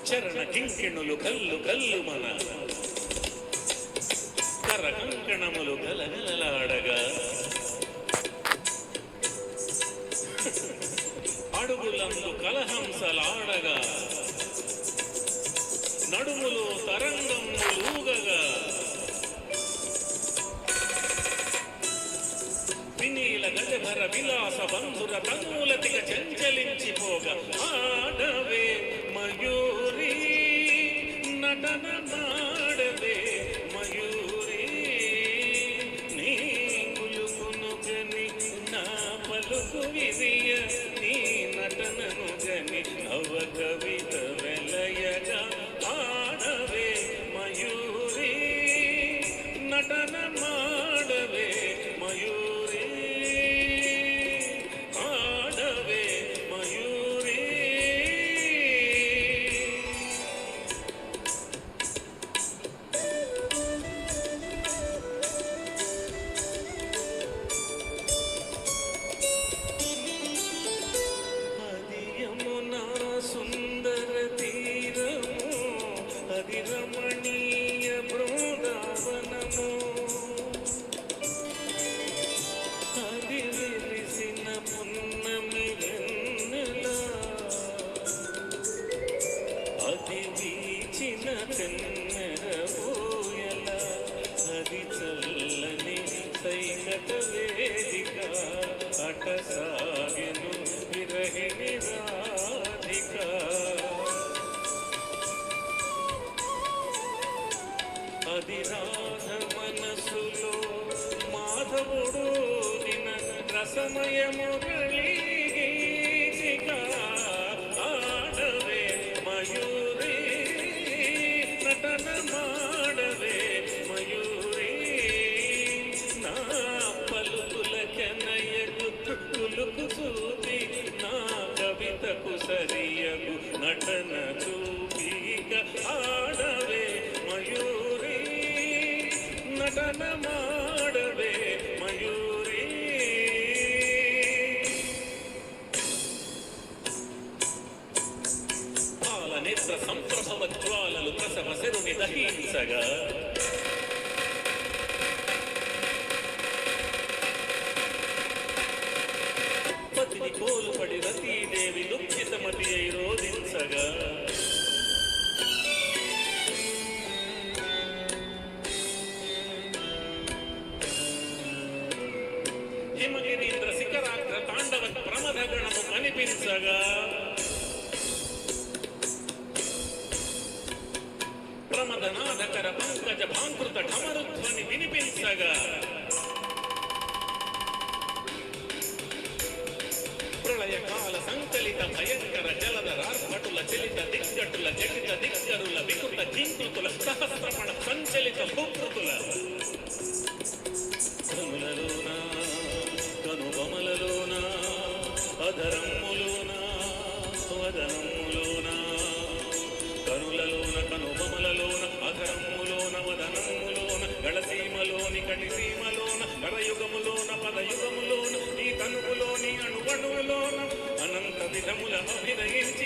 చరణ కింకిణులు కల్లు కల్లు మన కర కంకణములు గలగలలాడగా అడుగులందు కలహంసలాడగా నడుములో తరంగములూగగా వినీల గజభర విలాస బంధుర తన్నులతిగా చంచలించిపోగా ఆడవే మయూరి నటన మాడవే మయూరి నీ కులుకును గని నా పలుకు విరియ నీ నటనను గని నవ కవిత వెలయగా ఆడవే మయూరి నటన మాడవే మయూరి ఆడవే మయూరి అది యమునా సుందర తీరము అది రమణీయ బృందావనము అది వెలిసిన పున్నమి వెన్నెల అది వీచిన తెన్నెర ఊయల అది చల్లని సైకత వేదిక అట సాగెను విరహిణి రాధిక అది రాధ మనసులో మాధవుడు దిన రసమయము గీతిక ఆడవే మయూరి నటన మాడవే మయూరి నా పలుకుల కనయకు కులుకు చూపి నా కవితకు సరియగు నటన చూపిక ఆడవే మయూరి నటన మాడవే మయూరి పాలనేత్ర సంప్రభవ జ్వాలలు ప్రసవ శరుని దహించగా పతిని కోలుపడి రతీదేవి దుఃఖితమతి అయి రోధించగా హిమగిరీంద్ర శిఖరాగ్ర తాండవ ప్రమథ గణము కనిపించగా ప్రమదనాథకర పంకజ భాంకృత ఢమరుధ్వని వినిపించగా ప్రళయకాల సంకలిత భయంకర జలధరార్భటుల చలిత దిగ్గటుల జటిత దిగ్గరుల వికృత జింకృతుల సహస్రపణ సంచలిత భూకృతుల కనులలోన కనుబొమలలోన అధరమ్ములోన వదనమ్ములోన కనులలోన కనుబొమలలోన అధరమ్ములోన వదనమ్ములోన గళసీమలోని కటిసీమలోన కరయుగములోన పదయుగములోన ఈ కనుపులోని అణువణువులోన అనంత విధముల అభినయించి